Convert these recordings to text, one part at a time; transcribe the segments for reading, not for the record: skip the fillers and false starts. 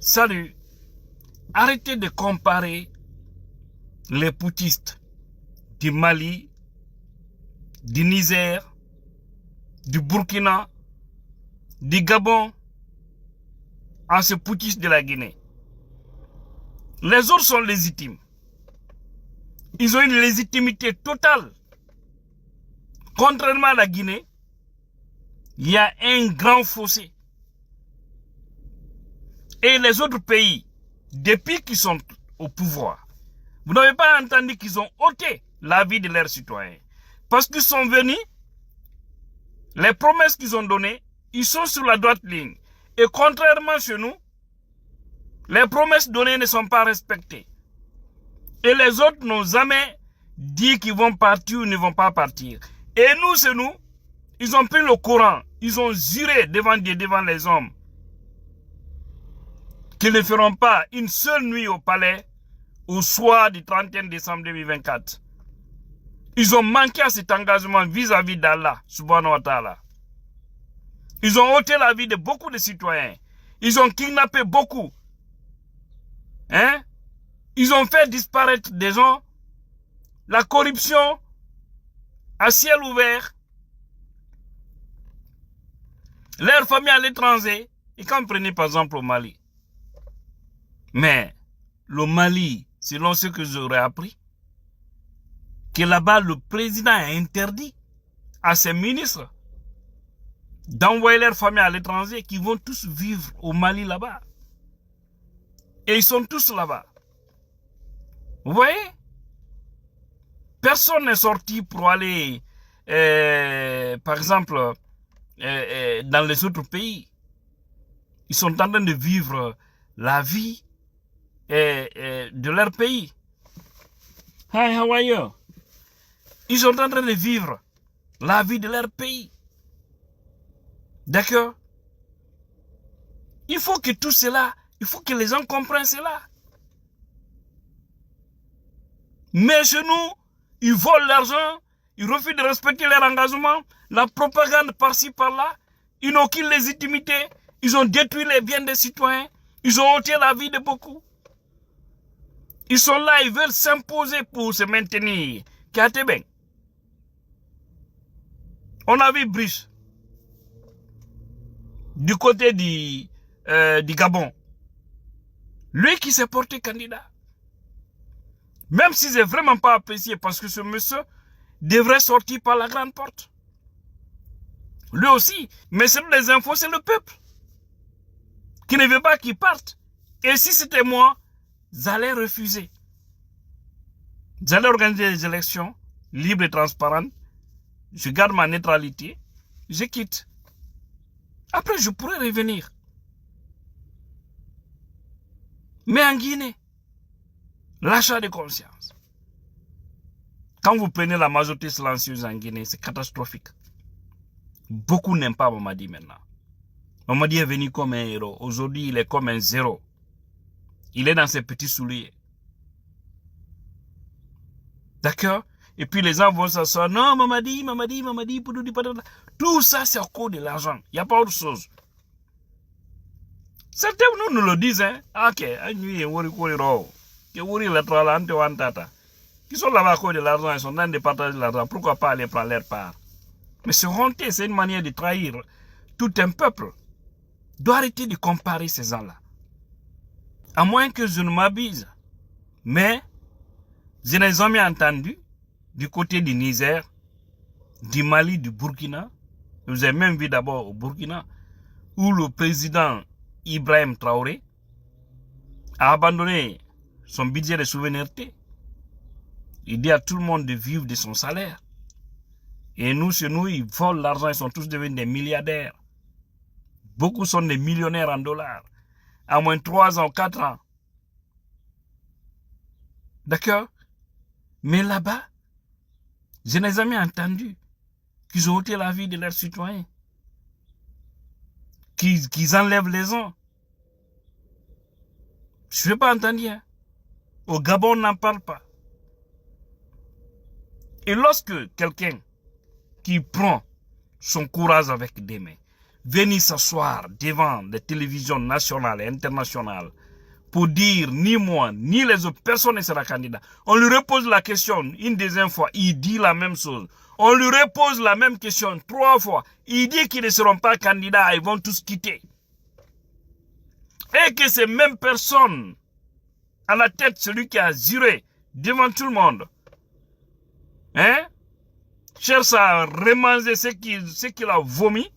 Salut. Arrêtez de comparer les putschistes du Mali, du Niger, du Burkina, du Gabon à ces putschistes de la Guinée. Les autres sont légitimes. Ils ont une légitimité totale. Contrairement à la Guinée, il y a un grand fossé. Et les autres pays, depuis qu'ils sont au pouvoir, vous n'avez pas entendu qu'ils ont ôté la vie de leurs citoyens. Parce qu'ils sont venus, les promesses qu'ils ont données, ils sont sur la droite ligne. Et contrairement chez nous, les promesses données ne sont pas respectées. Et les autres n'ont jamais dit qu'ils vont partir ou ne vont pas partir. Et nous, c'est nous, ils ont pris le Coran, ils ont juré devant Dieu, devant les hommes, qu'ils ne feront pas une seule nuit au palais au soir du 31 décembre 2024. Ils ont manqué à cet engagement vis-à-vis d'Allah, subhanahu wa ta'ala. Ils ont ôté la vie de beaucoup de citoyens. Ils ont kidnappé beaucoup. Ils ont fait disparaître des gens. La corruption à ciel ouvert. Leurs familles à l'étranger. Et quand vous prenez par exemple au Mali. Mais le Mali, selon ce que j'aurais appris, que là-bas le président a interdit à ses ministres d'envoyer leurs familles à l'étranger, qui vont tous vivre au Mali là-bas. Et ils sont tous là-bas. Vous voyez? Personne n'est sorti pour aller, par exemple, dans les autres pays. Ils sont en train de vivre la vie de leur pays. Hi, how are you? Ils sont en train de vivre la vie de leur pays. D'accord? Il faut que tout cela, il faut que les gens comprennent cela. Mais chez nous, ils volent l'argent, ils refusent de respecter leur engagement, la propagande par-ci par-là, ils n'ont aucune légitimité, ils ont détruit les biens des citoyens, ils ont ôté la vie de beaucoup. Ils sont là, ils veulent s'imposer pour se maintenir. Kateben. On a vu Brice du côté du Gabon. Lui qui s'est porté candidat. Même si c'est vraiment pas apprécié parce que ce monsieur devrait sortir par la grande porte. Lui aussi. Mais c'est les infos, c'est le peuple qui ne veut pas qu'il parte. Et si c'était moi, j'allais refuser. J'allais organiser des élections libres et transparentes. Je garde ma neutralité. Je quitte. Après, je pourrais revenir. Mais en Guinée, l'achat de conscience. Quand vous prenez la majorité silencieuse en Guinée, c'est catastrophique. Beaucoup n'aiment pas Mamadi maintenant. Mamadi est venu comme un héros. Aujourd'hui, il est comme un zéro. Il est dans ses petits souliers. D'accord? Et puis les gens vont s'asseoir. Non, Mamadi, tout ça, c'est à cause de l'argent. Il n'y a pas autre chose. Certains nous le disent. Ok, qui sont là-bas à cause de l'argent, ils sont dans de partager l'argent. Pourquoi pas aller prendre leur part? Mais c'est honteux, c'est une manière de trahir tout un peuple. Doit arrêter de comparer ces gens-là. À moins que je ne m'abuse. Mais, je n'ai jamais entendu du côté du Niger, du Mali, du Burkina. Vous avez même vu d'abord au Burkina, où le président Ibrahim Traoré a abandonné son budget de souveraineté. Il dit à tout le monde de vivre de son salaire. Et nous, chez nous, ils volent l'argent, ils sont tous devenus des milliardaires. Beaucoup sont des millionnaires en dollars. À moins 3 ans, 4 ans. D'accord? Mais là-bas, je n'ai jamais entendu qu'ils ont ôté la vie de leurs citoyens. Qu'ils enlèvent les gens. Je n'ai pas entendu. Au Gabon, on n'en parle pas. Et lorsque quelqu'un qui prend son courage avec des mains, venir s'asseoir devant les télévisions nationales et internationales pour dire ni moi, ni les autres personnes ne sera candidat. On lui repose la question une deuxième fois, il dit la même chose. On lui repose la même question 3 fois, il dit qu'ils ne seront pas candidats, ils vont tous quitter. Et que ces mêmes personnes, à la tête, celui qui a juré devant tout le monde, hein, cherche à remanger ce qu'il a vomi.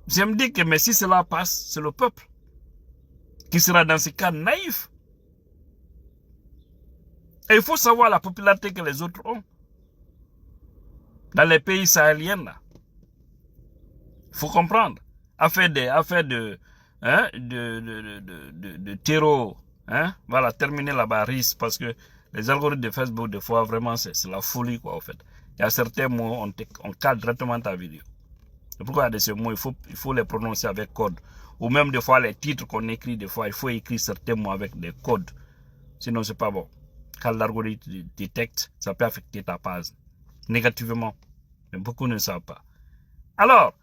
Je me dis que mais si cela passe, c'est le peuple qui sera dans ce cas naïf. Et il faut savoir la popularité que les autres ont. Dans les pays sahéliens, là. Il faut comprendre. Affaire de terreau. Hein? Voilà, terminer là-bas, risque, parce que les algorithmes de Facebook, des fois, vraiment, c'est la folie, quoi, en fait. Il y a certains mots, on cadre directement ta vidéo. C'est pourquoi il y a de ces mots, il faut les prononcer avec code. Ou même des fois, les titres qu'on écrit, des fois, il faut écrire certains mots avec des codes. Sinon, c'est pas bon. Quand l'algorithme détecte, ça peut affecter ta page négativement. Mais beaucoup ne savent pas. Alors,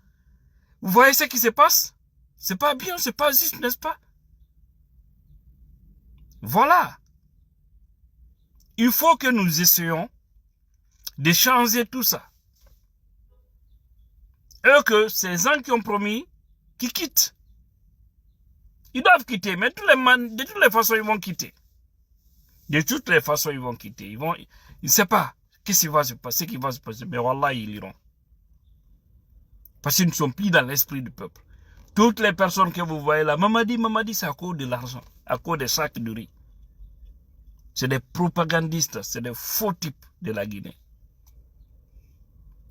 vous voyez ce qui se passe? C'est pas bien, c'est pas juste, n'est-ce pas? Voilà. Il faut que nous essayions de changer tout ça. Et que ces gens qui ont promis, qui quittent. Ils doivent quitter, mais de toutes les façons, ils vont quitter. De toutes les façons, ils vont quitter. Ils ne savent pas qu'est-ce qui va se passer, mais Wallah, ils iront. Parce qu'ils ne sont plus dans l'esprit du peuple. Toutes les personnes que vous voyez là, Mamadi, c'est à cause de l'argent, à cause des sacs de riz. C'est des propagandistes, c'est des faux types de la Guinée.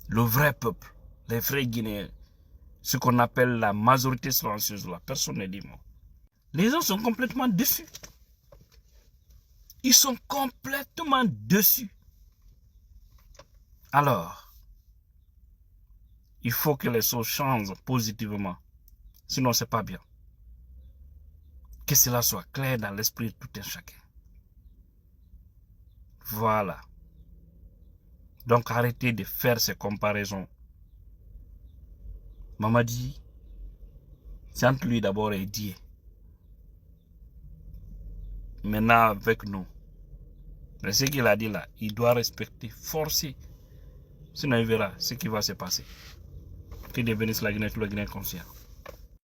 Le vrai peuple, les vrais Guinéens, ce qu'on appelle la majorité silencieuse, la personne n'est dit mot. Les gens sont complètement déçus. Ils sont complètement déçus. Alors, il faut que les choses changent positivement. Sinon, c'est pas bien. Que cela soit clair dans l'esprit de tout un chacun. Voilà. Donc, arrêtez de faire ces comparaisons. Mamadi, c'est entre lui d'abord et Dieu. Maintenant, avec nous. Mais ce qu'il a dit là, il doit respecter, forcer. Sinon, il verra ce qui va se passer. Que Dieu bénisse la Guinée, tout le Guinée conscient.